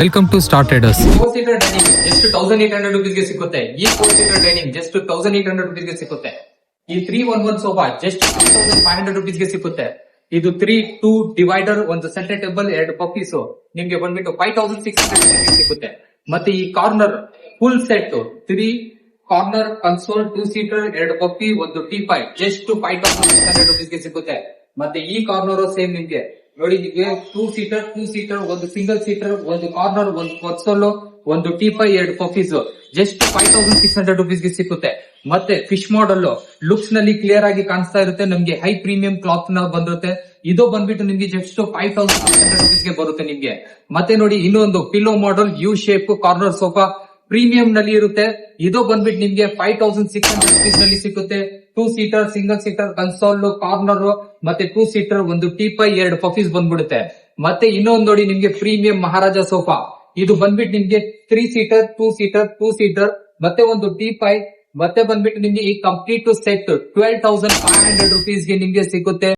Welcome to Star Traders. 4-seater dining just 1800 ರುಪೀಸ್ಗೆ ಸಿಗುತ್ತೆ. ಈ 4-seater ಡೈನಿಂಗ್ ಜಸ್ಟ್ 1800 ರುಪೀಸ್ಗೆ ಸಿಗುತ್ತೆ. ಈ 311 ಸೋಫಾ ಜಸ್ಟ್ 2500 ರುಪೀಸ್ಗೆ ಸಿಗುತ್ತೆ. ಇದು 3-2 ಡಿವೈಡರ್, ಒಂದು ಸೆಂಟರ್ ಟೇಬಲ್, 2 ಪಪ್ಪೀಸ್ ನಿಮ್ಗೆ ಬಂದ್ಬಿಟ್ಟು 5600 ರುಪೀಸ್ಗೆ ಸಿಗುತ್ತೆ. ಮತ್ತೆ ಈ corner full set 3 corner console, 2-seater, 2 ಪಪ್ಪಿ, ಒಂದು ಟೀಪಾಯ್ ಜಸ್ಟ್ 5600 ರುಪೀಸ್ಗೆ ಸಿಗುತ್ತೆ. ಮತ್ತೆ ಈ ಕಾರ್ನರ್ ಸೇಮ್ ನಿಮ್ಗೆ ನೋಡಿ, ನಿಮಗೆ 2-seater, ಒಂದು ಸಿಂಗಲ್ ಸೀಟರ್, ಒಂದು ಕಾರ್ನರ್, ಒಂದು ಕನ್ಸೋಲ್, ಒಂದು ಟೀಪಾಯ್, 2 ಪಫೀಸ್ ಜಸ್ಟ್ 5600 ರುಪೀಸ್ಗೆ ಸಿಗುತ್ತೆ. ಮತ್ತೆ ಫಿಶ್ ಮಾಡೆಲ್ ಲುಕ್ಸ್ ನಲ್ಲಿ ಕ್ಲಿಯರ್ ಆಗಿ ಕಾಣಿಸ್ತಾ ಇರುತ್ತೆ. ನಮ್ಗೆ ಹೈ ಪ್ರೀಮಿಯಂ ಕ್ಲಾತ್ ನ ಬಂದಿರುತ್ತೆ. ಇದು ಬಂದ್ಬಿಟ್ಟು ನಿಮ್ಗೆ ಜಸ್ಟ್ 5600 ರುಪೀಸ್ಗೆ ಬರುತ್ತೆ ನಿಮ್ಗೆ. ಮತ್ತೆ ನೋಡಿ, ಇನ್ನೊಂದು pillow model U shape corner sofa premium ನಲ್ಲಿ ಇರುತ್ತೆ. ಇದು ಬಂದ್ಬಿಟ್ಟು ನಿಮ್ಗೆ 5600 ರುಪೀಸ್ ನಲ್ಲಿ ಸಿಗುತ್ತೆ. 2-seater, single seater, console, corner, ಮತ್ತೆ 2-seater, ಒಂದು ಟೀಪಾಯ್, 2 ಪಫೀಸ್ ಬಂದ್ಬಿಡುತ್ತೆ. ಮತ್ತೆ ಇನ್ನೊಂದು ನೋಡಿ, ನಿಮ್ಗೆ ಪ್ರೀಮಿಯಂ ಮಹಾರಾಜ ಸೋಫಾ. ಇದು ಬಂದ್ಬಿಟ್ಟು ನಿಮ್ಗೆ 3-seater, 2-seater, ಮತ್ತೆ ಒಂದು ಟೀಪಾಯ್, ಮತ್ತೆ ಬಂದ್ಬಿಟ್ಟು ನಿಮ್ಗೆ ಈ ಕಂಪ್ಲೀಟ್ ಸೆಟ್ 12,500 ರುಪೀಸ್ಗೆ ನಿಮ್ಗೆ ಸಿಗುತ್ತೆ.